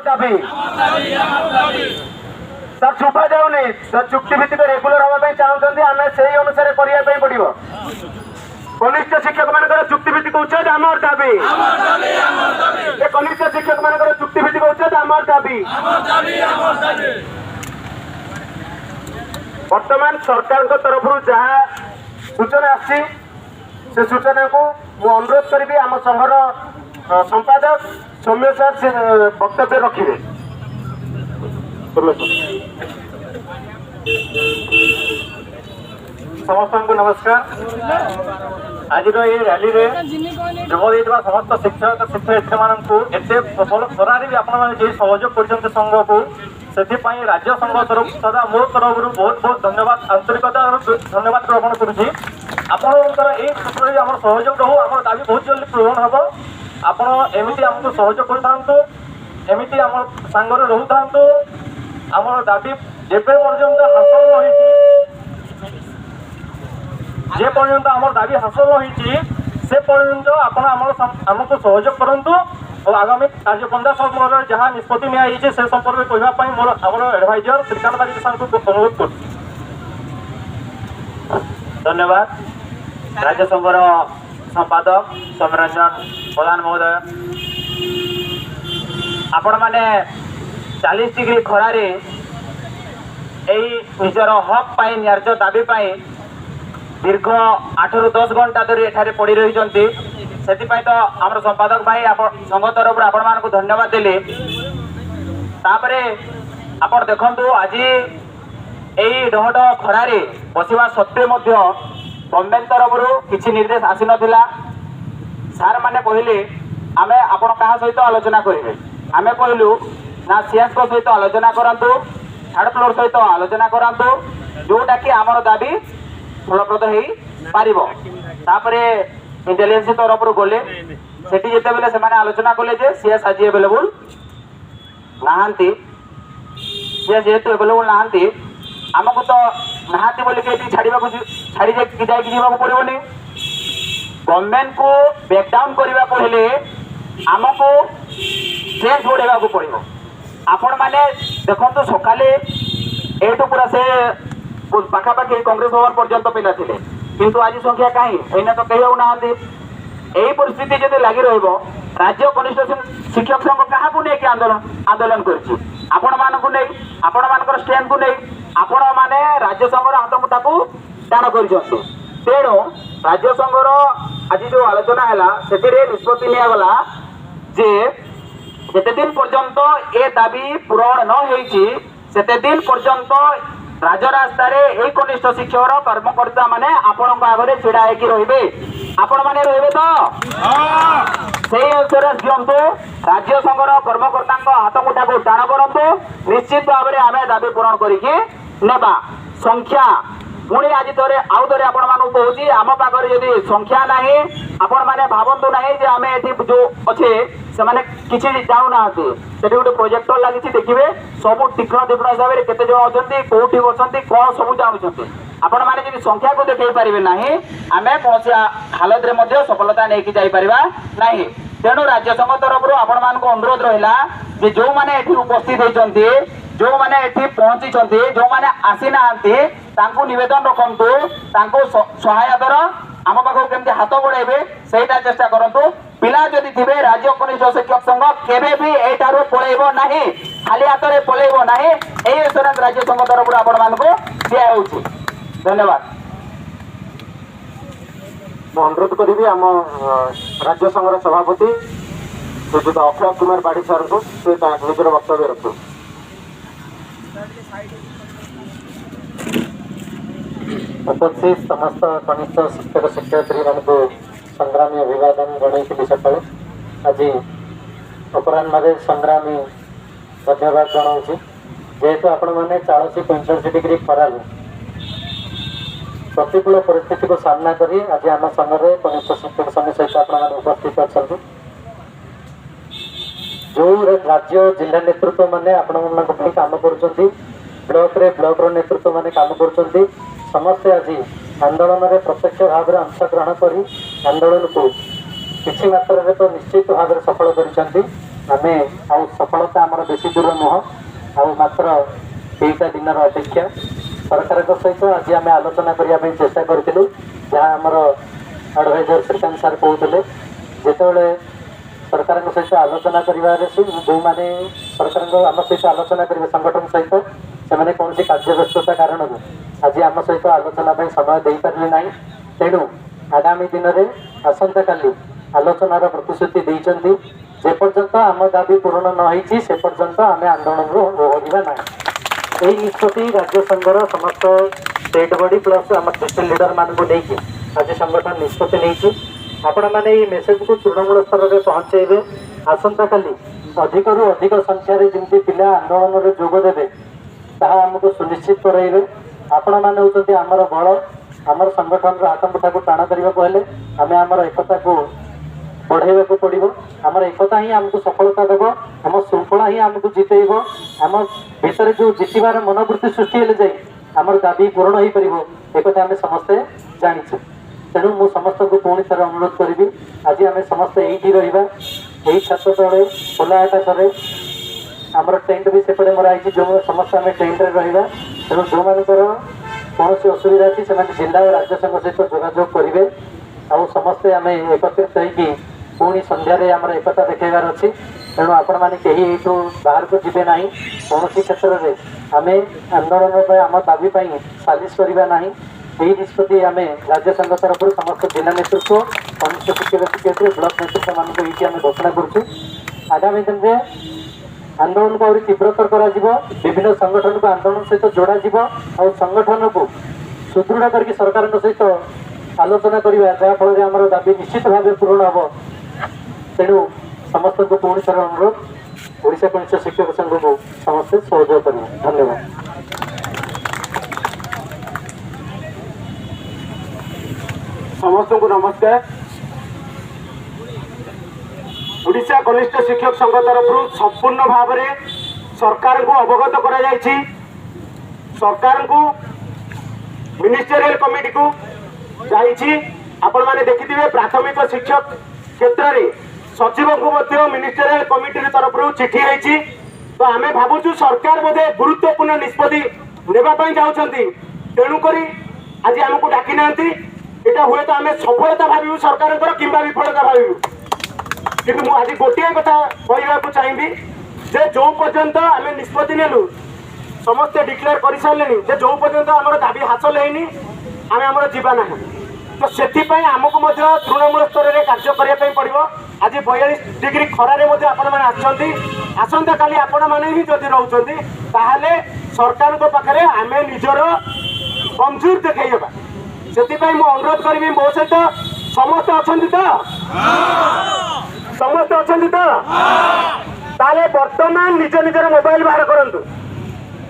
दाबी सर शुभा जाऊनी चुक्ति भित्तिक रेगुलर हाँवाई चाहते आम से अनुसार करने पड़ो कनिष्ठ शिक्षक मान चुक्ति भित्तिक उच्चेद आमर दाबी कनिष्ठ शिक्षक मान चुक्ति भित्तिक उच्चेद आमर दाबी वर्तमान सरकार तरफ जहाँ सूचना आसी से सूचना को मु अनुरोध करी आम संघर संपादक सौम्य सर से वक्तव्य रखिए। समस्त को नमस्कार। आज ये रैली जोग समस्त शिक्षक शिक्षयित्री मानू एत खरारे भी आपने सहयोग कर संघ को से राज्य संघ तरफ सदा मो तरफ बहुत बहुत धन्यवाद आंतरिकता धन्यवाद ज्ञापन करुँची। आपंकर ये क्षेत्र में आम सहयोग रहू आम दाबी बहुत जल्दी पूरण हम आप एमती आमको सहयोग कर एमती आम सांगरे रहू था आम दाबी जेबे पर्यंत हासिल जे पर्यंत आम दाबी हासिल नहीं से पर्यंत आपको सहयोग करूँ और आगामी कार्यपंथा समय जहाँ निष्पत्ति नि से संपर्क में कहवाई मोर आम एडभाइजर श्रीकांत बारिक सार को अनुरोध कर। धन्यवाद। राज्य संघर संपादक सौम्यरंजन प्रधान महोदय आपण मैंने 40 डिग्री खरारे निजर हक पाई न्याय्य दाबी पाई दीर्घ 8 ରୁ 10 घंटा धरी एठारे पड़ी रही से तो आम संपादक भाई संघ तरफ आपण मान को धन्यवाद देले। तापरे आपण देखंतु आज यही डहड खरारे बसवा सत्वे गवर्नमेंट तरफ किसी निर्देश आसी नथिला। सार माने कहले आमे आपण कहा सहित आलोचना करेंगे आमे कहलु ना सीएस को सहित आलोचना करंतु थर्ड फ्लोर सहित आलोचना करंतु जोटा कि आमर दाबी फलप्रद हो पारिबो। तापरे इंटेलिजेंस तरफ गले सेठी जेते बेले से माने आलोचना कले जे सीएस आज अवेलेबल नाहांती सीएस जेते अवेलेबल नाहांती आमको तो नाहांती बोली के छाड़ीबा को छाड़ी जाई जीवा को पड़िबोनी। गवर्नमेंट को बैकडाउन करने पहले आमको चेंज बढ़ावा को पड़ो। आपण मैंने देखो सकाले एटू पूरा से पाखापाखि कांग्रेस भवन पर्यंत पिला थे किंतु आज संख्या कहीं एना तो कही ना यही परिस्थिति जब लगी रही राज्य कनिष्ठ शिक्षक संघ क्या नहीं आंदोलन कर स्टैंड को नहीं आपण मैंने राज्य संघर हाथमुठा को टाण कर तेणु राज्य संघर आज जो आलोचना है से निष्पत्ति निगला जे जिते दिन पर्यंत ए दाबी पूरण न होते दिन पर्यंत राजरास्ता रे कनिष्ठ शिक्षक कर्मकर्ता माने आपण आगे छिड़ा रे आपण मैंने रे तो से इन्स्योरेंस दिंतु राज्य संघर कर्मकर्ता हाथ मुठा को टाण करूँ निश्चित भाव में आम दाबी पूरण करवा संख्या पुणी आज थे आउ थे आपण कहूँ आम पाखे जदि संख्या ना आपण मैंने भावतु ना जे आम ये जो अच्छे से मैंने किसी जाऊँ ना से गोटे प्रोजेक्टर लगी देखिए सब तीक्ष्ण तीक्ष्ण हिसाब से केते जन अच्छा कौटी बसती कौन सब जानते आपण मैंने जब संख्या को देखा पारे ना आम कौन हालत में सफलता नहीं जापर ना। तेणु राज्य संघ तरफ आपण मान अनुरोध रहा कि जो मैंने उपस्थित होती जो मैंने पहुंची जो मैंने आसी ना नवेदन रखु सहायतार आम पाखक केमती हाथ बढ़े से चेष्टा करूँ। पिला जदि थे राज्य कनिष्ठ शिक्षक संघ केबे भी एठारो पलैबो नाही खाली हाथ में पलैबो नाही एई इन्स्योरेंस राज्य संघ तरफ आपण मान को दिया होउछि। धन्यवाद। अनुरोध करी आम राज्य संघर सभापति श्रीजुत अक्षय कुमार बाड़ी सर को निजर वक्तव्य रखु। उपस्थित समस्त कनिष्ठ शिक्षक शिक्षयित्री मान को संग्रामी अभिवादन जन सका आज अपराह संग्रामी धन्यवाद जनाऊँ जेहेतु आपण मैंने 40-45 डिग्री खरार प्रतिकूल परिस्थिति को सामना करी आज आम संघरे कनिष्ठ शिक्षक संघ सहित आप उपस्थित अच्छा जो राज्य जिला नेतृत्व मैंने आपण काम कर ब्लॉक नेतृत्व मैंने काम कर समस्ते आज आंदोलन में प्रत्यक्ष भाव में अंशग्रहण कर आंदोलन को किसी मात्रा तो निश्चित भाव में सफल कर आमे आउ सफलता आमर बेसी दूर नुह आउ मात्र कईटा दिन अपेक्षा सरकार सहित आज आम आलोचना करने चेष्टा करूँ जहाँ आमर एडभाइजर श्रीकांत सार कहते जिते सरकार सहित आलोचना जो मैंने सरकार आम सहित आलोचना करेंगे संगठन सहित से कौन कार्य व्यस्तता कारण आज आम सहित आलोचना समय दे पारे ना तेणु आगामी दिन में आसंता काली आलोचनार प्रतिश्रुति देते जेपर्यंत आम दाबी पूरण न से पर्यंत आम आंदोलन ओहरिबा ना यही निष्पत्ति राज्य संघर समस्त स्टेट बॉडी प्लस आम डिस्ट्रिक्ट लीडर मानक लेकिन आज संगठन निष्पत्ति नहीं आपण मैंने ये मेसेज को तृणमूल स्तर में पहुंचेबे आसंता काली अधिक रु अधिक संख्यार जमी पिला आंदोलन में जोगदेवे ताहा आमको सुनिश्चित कराइबे आपण मैंने होती आमर बल आमर संगठन हाथमुठा को टाण करने आम आमर एकता को बढ़ाइबा पड़ो आमर एकता ही आमको सफलता देव आम श्रृंखला ही आमको जितेब आम भितर जो जितबार मनोवृत्ति सृष्टि हेले जाए आमर दाबी पूरण हो पार एक आम समस्ते जाचे तेणु मु समस्त को पुणी थर अनुरोध करी आज आम समस्ते यही रहा यही छात तले खोला आकाश आमर टेंट भी सेपटे मराई जो समस्त आम टेंट रहा तेणु जो मानकर कौन असुविधा अच्छी से जिला और राज्य संघ सहित जोगाजोग करेंगे आउ समस्ते आम एकत्रित होगी पुणी संध्यारे आमर एकता देखार अच्छी तेणु आपण मैंने कहीं यू बाहर को जीवे ना कौन क्षेत्र में आम आंदोलन आम दाबी सालिश करवा ना यही निष्पत्ति आम राज्य संघ तरफ समस्त जिला नेतृत्व कनिष्ठ शिक्षक शिक्षयित्री ब्लक नेतृत्व मानक ये घोषणा करुँ आगामी दिन में आंदोलन को आहरी तीव्रतर करा विभिन्न संगठन को आंदोलन सहित जोड़ा और संगठन को सुदृढ़ करके सरकार सहित आलोचना करवा जहाँफल आम दाबी निश्चित भाव पूरण हम तेणु समस्त को पुणी थर अनुरोध ओडिशा कनिष्ठ शिक्षक संघ को समस्ते सहयोग करेंगे धन्यवाद। समस्त को नमस्कार। ओडिशा कनिष्ठ शिक्षक संघ तरफ संपूर्ण भाव में सरकार को अवगत करा जायछि सरकार को मिनिस्टेरियल कमिटी को जाइछि आपण माने देखिथिबे प्राथमिक शिक्षक क्षेत्र में सचिव को मिनिस्टेरियल कमिटी तरफ चिठी होती तो आम भावुँ सरकार बोधे गुरुत्वपूर्ण निष्पत्ति नेबाई चाहते तेणुक आज आमको डाकी ना यहाँ हुए तो आम सफलता भावु सरकार कि विफलता भावु कि आज गोटे कथा कहवाक चाहिए जे जो पर्यंत आम निष्पत्ति नेलु समस्ते डिक्लेयर कर सारे जो पर्यंत आम दाबी हासिल होनी आम आम जीवा ना तो से आमको तृणमूल स्तर में कार्य करने पड़ो आज 42 डिग्री खरारे आपण मैंने आसंता काली आपण मैंने ही जदि रोचे ताहले सरकार पाखे आम निजर कमजोर देखा से मु अनुरोध करी मो सहित समस्त अच्छा समस्त अच्छा ताले वर्तमान निज निजर मोबाइल बाहर करूँ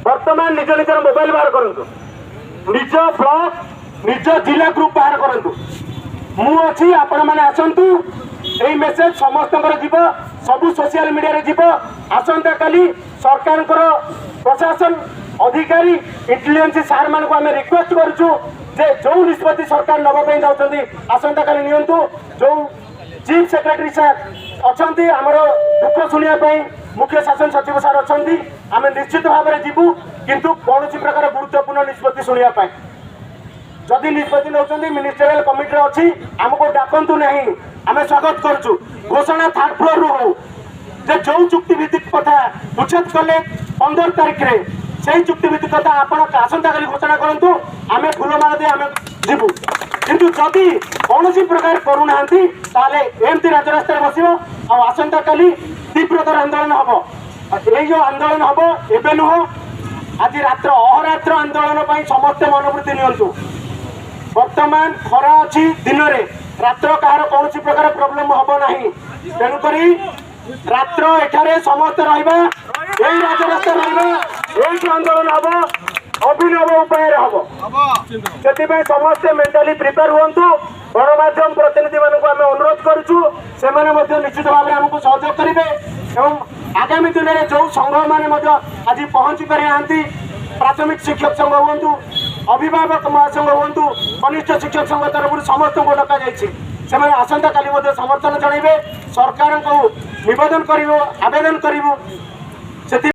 वर्तमान निज निजर मोबाइल बाहर करूँ निज ब्लॉक निज जिला ग्रुप बाहर करूँ मु अच्छी आपण मैंने आसतु यही मेसेज समस्त जीव सबू सोशल मीडिया जीव आसंता काली सरकार प्रशासन अधिकारी इंटेलिजेंस सार मान आम रिक्वेस्ट करुचु जे जो निष्पत्ति सरकार नवाई चाहते आसंता काली नियंतु जो चीफ सेक्रेटरी सार अच्छा आमर दुख शुणापी मुख्य शासन सचिव सार अच्छा आम निश्चित भाव में जीवु किंतु कौन प्रकार गुरुत्वपूर्ण निष्पत्ति शुणापी जदि निष्पत्ति नौकरी मिनिस्टेरियल कमिटी अच्छी आमको डाकतु ना आम स्वागत करुचु घोषणा थर्ड फ्लोर रु हो जो चुक्ति भित्तिक कथा उच्छेद कले 15 तारिख में से चुक्ति भित्तिक कथा आप आसंता काली घोषणा करूँ आम फूलमाला दे आम जीवु किंतु जदि कौन प्रकार करूना एमती राजरास्तार बस आसंता काली तीव्रतर आंदोलन हम ये जो आंदोलन हम एवं नुह आज रात्र अहरात्र आंदोलन पर समस्ते मनोवृत्ति नियंतु वर्तमान खरा अच्छी दिन में रात्र कहार कौन प्रकार प्रोब्लेम हम ना तेणुक रात्र एठारे समस्त रहा यही राजरास्ता रही आंदोलन हम अभिनव उपाय हम से समस्ते मेंटाली प्रिपेयर हूँ गणमाध्यम प्रतिनिधि मानक आम अनुरोध करुचु से निश्चित भाव में आमको सहयोग करेंगे और आगामी दिन में जो संघ मैंने आज पहुंची पारि ना प्राथमिक शिक्षक संघ हूँ अभिभावक महासंघ हूँ कनिष्ठ शिक्षक संघ तरफ समस्त को डक जाइए आसंता काली समर्थन जनइबे सरकार को निवेदन करू आवेदन करू